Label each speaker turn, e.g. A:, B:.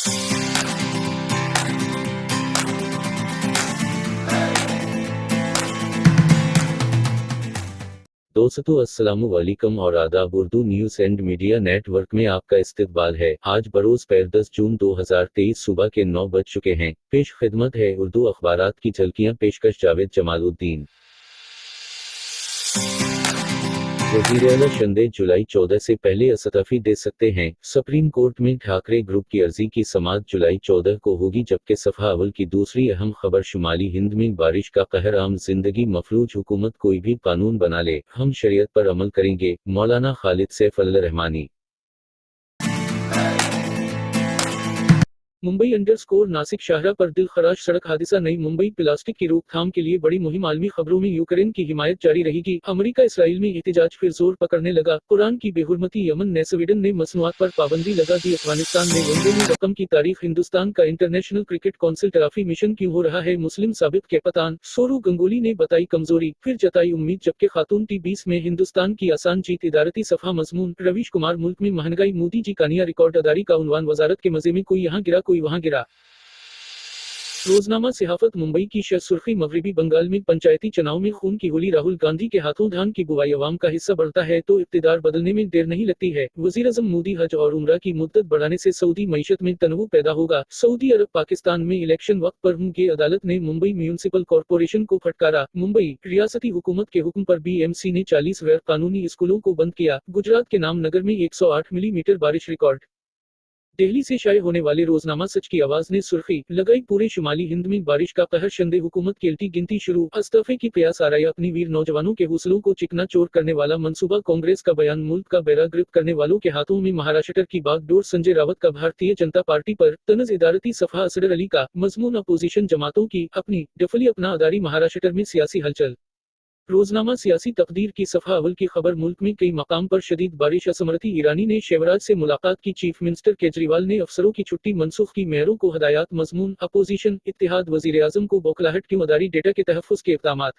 A: दोस्तों अस्सलामु अलैकुम और आदाब। Urdu news and media network में आपका इस्तकबाल है। आज बरोज़ 10 जून 2023 सुबह के 9 बज चुके हैं। पेश खिदमत है उर्दू अखबारात की झलकियां। पेशकश जावेद जमालुद्दीन। वज़ीर-ए-आला शिंदे जुलाई 14 से पहले इस्तीफ़ा दे सकते हैं। सुप्रीम कोर्ट में ठाकरे ग्रुप की अर्जी की समाअत जुलाई 14 को होगी, जबकि सफ़ा अव्वल की दूसरी अहम खबर शुमाली हिंद में बारिश का कहर, आम जिंदगी मफलूज, हुकूमत कोई भी कानून बना ले, हम शरीयत पर अमल करेंगे, मौलाना खालिद सैफ-अल रहमानी। मुंबई _ नासिक शाहराह पर दिलखराश सड़क हादसा। नई मुंबई प्लास्टिक की रोकथाम के लिए बड़ी मुहिम। आलमी खबरों में यूक्रेन की हिमायत जारी रहेगी। अमेरिका इसराइल में एहतजाज फिर जोर पकड़ने लगा। कुरान की बेहुरमती। यमन ने स्वीडन ने मसनूआत पर पाबंदी लगा दी। अफगानिस्तान में वनडे में रकम की तारीख। हिंदुस्तान का international cricket council trophy mission क्यों हो रहा है मुस्लिम? साबिक कप्तान सौरव गंगुली ने बताई कमजोरी, फिर जताई उम्मीद, जबकि खातून T20 में हिंदुस्तान की आसान जीत। इदारती सफा मजमून। रवीश कुमार। मुल्क में महंगाई, मोदी जी कानिया रिकॉर्ड अदारी का उन्वान। वजारत के मजे में, कोई यहाँ गिरा कोई वहाँ गिरा। रोजनामा सहाफत। मुंबई की सुर्खी। मगरिबी बंगाल में पंचायती चुनाव में खून की होली। राहुल गांधी के हाथों धान की बुवाई। अवाम का हिस्सा बढ़ता है तो इक़्तिदार बदलने में देर नहीं लगती है। वज़ीर-ए-आज़म मोदी। हज और उम्रा की मुद्दत बढ़ाने से सऊदी मईशत में तनव्वु पैदा होगा। सऊदी अरब पाकिस्तान में इलेक्शन वक्त पर हूं के अदालत ने मुंबई म्यूनिसिपल कॉरपोरेशन को फटकारा। मुंबई रियासती हुकूमत के हुक्म पर BMC ने 40 गैर कानूनी स्कूलों को बंद किया। गुजरात के नामनगर में 108 मिलीमीटर बारिश रिकॉर्ड। दिल्ली से शाये होने वाले रोजनामा सच की आवाज ने सुर्खी लगाई पूरे शुमाली हिंद में बारिश का कहर। शिंदे हुकूमत की उल्टी गिनती शुरू। इस्तीफे की प्रयास आ रहा। अपनी वीर नौजवानों के हौसलों को चिकनाचौर करने वाला मंसूबा। कांग्रेस का बयान। मुल्क का बेड़ा गिरफ्त करने वालों के हाथों में महाराष्ट्र की बागडोर। संजय रावत का भारतीय जनता पार्टी पर तनज। इदारती सफा। असगर अली का मजमून। अपोजिशन जमातों की अपनी डफली अपना अदारी। महाराष्ट्र में सियासी हलचल। रोजनामा सियासी तकदीर की सफ़ा अव्वल की खबर। मुल्क में कई मकाम पर शदीद बारिश। स्मृति ईरानी ने शिवराज से मुलाकात की। चीफ मिनिस्टर केजरीवाल ने अफसरों की छुट्टी मनसूख की। मेयरों को हदायत। मजमून अपोजिशन इत्तेहाद। वज़ीर-ए-आज़म को बौखलाहट क्यों? अदारी डेटा के तहफ़्फ़ुज़ के इक़दामात।